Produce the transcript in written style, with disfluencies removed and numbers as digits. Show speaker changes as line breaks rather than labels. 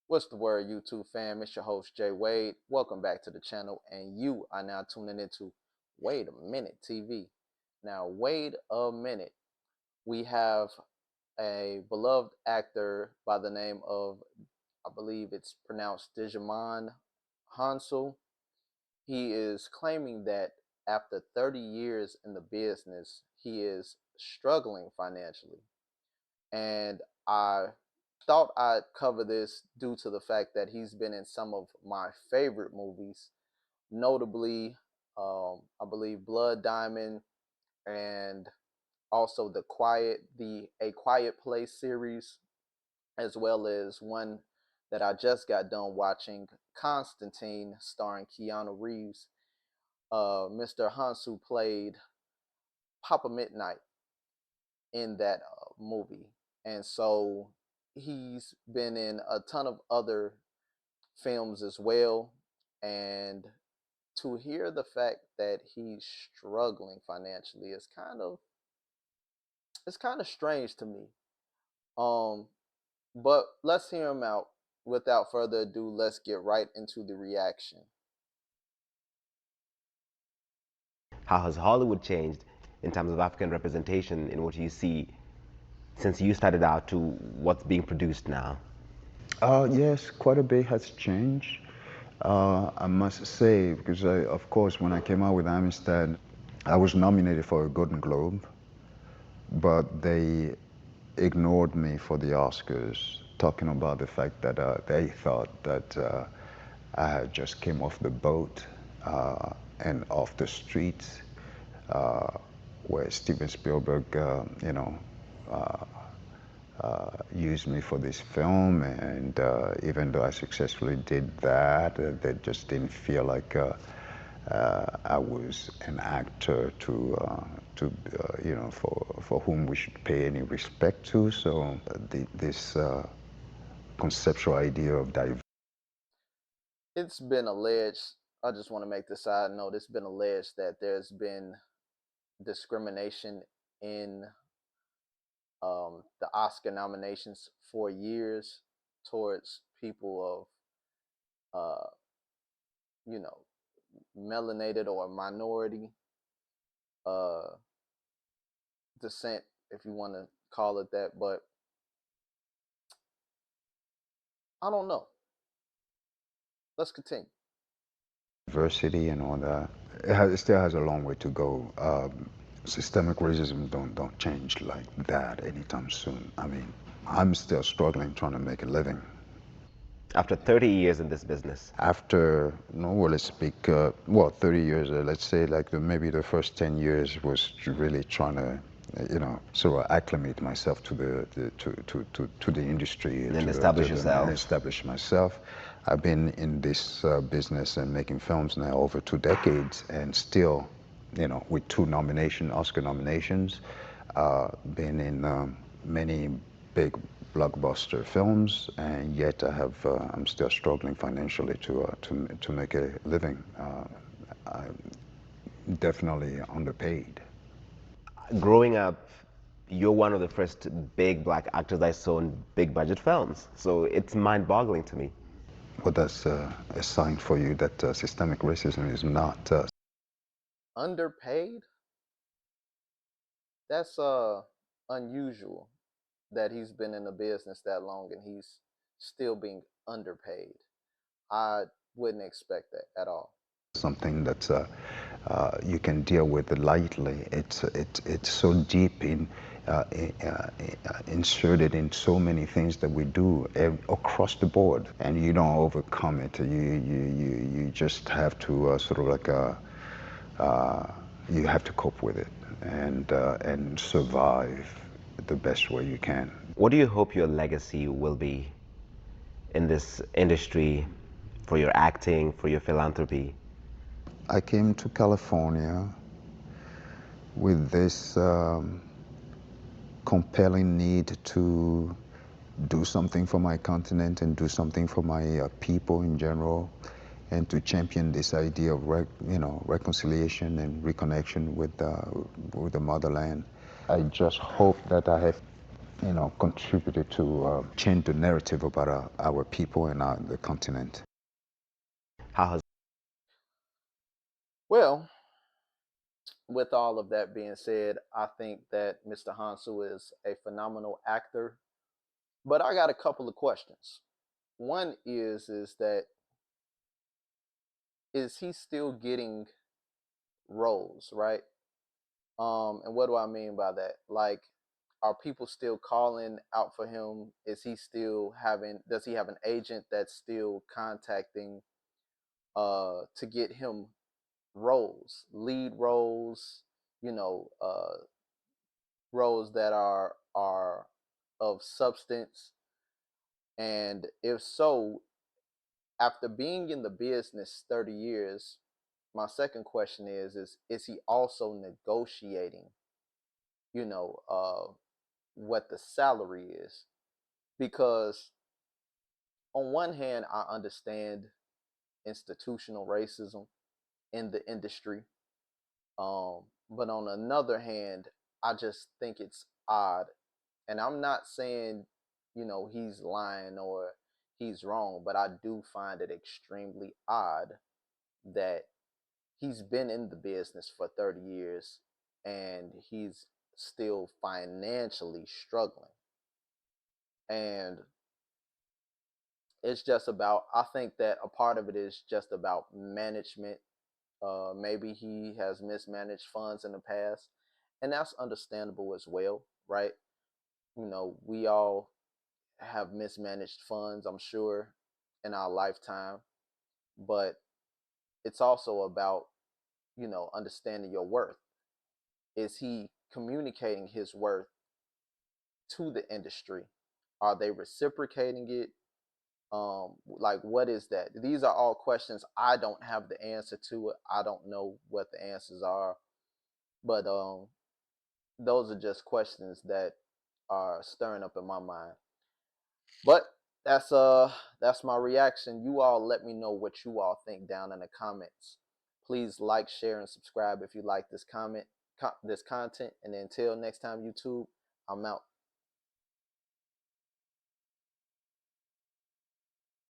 What's the word, YouTube fam? It's your host, Jay Wade. Welcome back to the channel, and you are now tuning into Wait a Minute TV. Now, wait a minute. We have a beloved actor by the name of, I believe it's pronounced Djimon Hounsou. He is claiming that after 30 years in the business, he is struggling financially. And I thought I'd cover this due to the fact that he's been in some of my favorite movies, notably, I believe Blood Diamond and also the A Quiet Place series, as well as one that I just got done watching, Constantine, starring Keanu Reeves. Mr. Hansu played Papa Midnight in that movie. And so he's been in a ton of other films as well. And to hear the fact that he's struggling financially is kind of strange to me. Um, but let's hear him out. Without further ado, let's get right into the reaction.
How has Hollywood changed in terms of African representation in what you see since you started out to what's being produced now?
Yes, quite a bit has changed. I must say, because of course, when I came out with Amistad, I was nominated for a Golden Globe, but they ignored me for the Oscars, talking about the fact that they thought that I had just came off the boat and off the streets, uh, where Steven Spielberg, used me for this film, and even though I successfully did that, they just didn't feel like I was an actor for whom we should pay any respect to. So this conceptual idea of diversity.
It's been alleged, I just want to make this side note, it's been alleged that there's been discrimination in the Oscar nominations for years towards people of, you know, melanated or minority uh, descent, if you want to call it that. But I don't know. Let's continue.
Diversity and all that. It still has a long way to go. Systemic racism don't change like that anytime soon. I mean, I'm still struggling trying to make a living.
After 30 years in this business,
After, no, well, let's speak, 30 years, let's say like maybe the first 10 years was really trying to, sort of acclimate myself to to the industry,
then establish
and
yourself.
establish myself. I've been in this business and making films now over 2 decades, and still, with two Oscar nominations, been in many big blockbuster films, and yet I'm still struggling financially to make a living. I'm definitely underpaid.
Growing up, you're one of the first big black actors I saw in big budget films. So it's mind boggling to me.
But that's a sign for you that systemic racism is not.
Underpaid? That's unusual that he's been in the business that long and he's still being underpaid. I wouldn't expect that at all.
Something that you can deal with lightly. It's so deep inserted in so many things that we do across the board, and you don't overcome it. You just have to sort of like you have to cope with it and survive the best way you can.
What do you hope your legacy will be in this industry for your acting, for your philanthropy?
I came to California with this compelling need to do something for my continent and do something for my people in general, and to champion this idea of reconciliation and reconnection with the motherland. I just hope that I have contributed to change the narrative about our people and the continent.
How has
Well, with all of that being said, I think that Mr. Hansu is a phenomenal actor. But I got a couple of questions. One is that is he still getting roles, right? And what do I mean by that? Like, are people still calling out for him? Is he still having? Does he have an agent that's still contacting to get him roles, lead roles? You know, roles that are of substance. And if so, after being in the business 30 years, my second question is he also negotiating, you know, what the salary is? Because on one hand, I understand institutional racism in the industry. But on another hand, I just think it's odd. And I'm not saying, he's lying or he's wrong, but I do find it extremely odd that he's been in the business for 30 years and he's still financially struggling. And it's just about, I think that a part of it is just about management. Maybe he has mismanaged funds in the past, and that's understandable as well, right? We all have mismanaged funds, I'm sure, in our lifetime, but it's also about, understanding your worth. Is he communicating his worth to the industry? Are they reciprocating it? Like, what is that? These are all questions I don't have the answer to. It. I don't know what the answers are, but those are just questions that are stirring up in my mind. But that's my reaction. You all let me know what you all think down in the comments. Please like, share, and subscribe if you like this content. And until next time, YouTube, I'm out.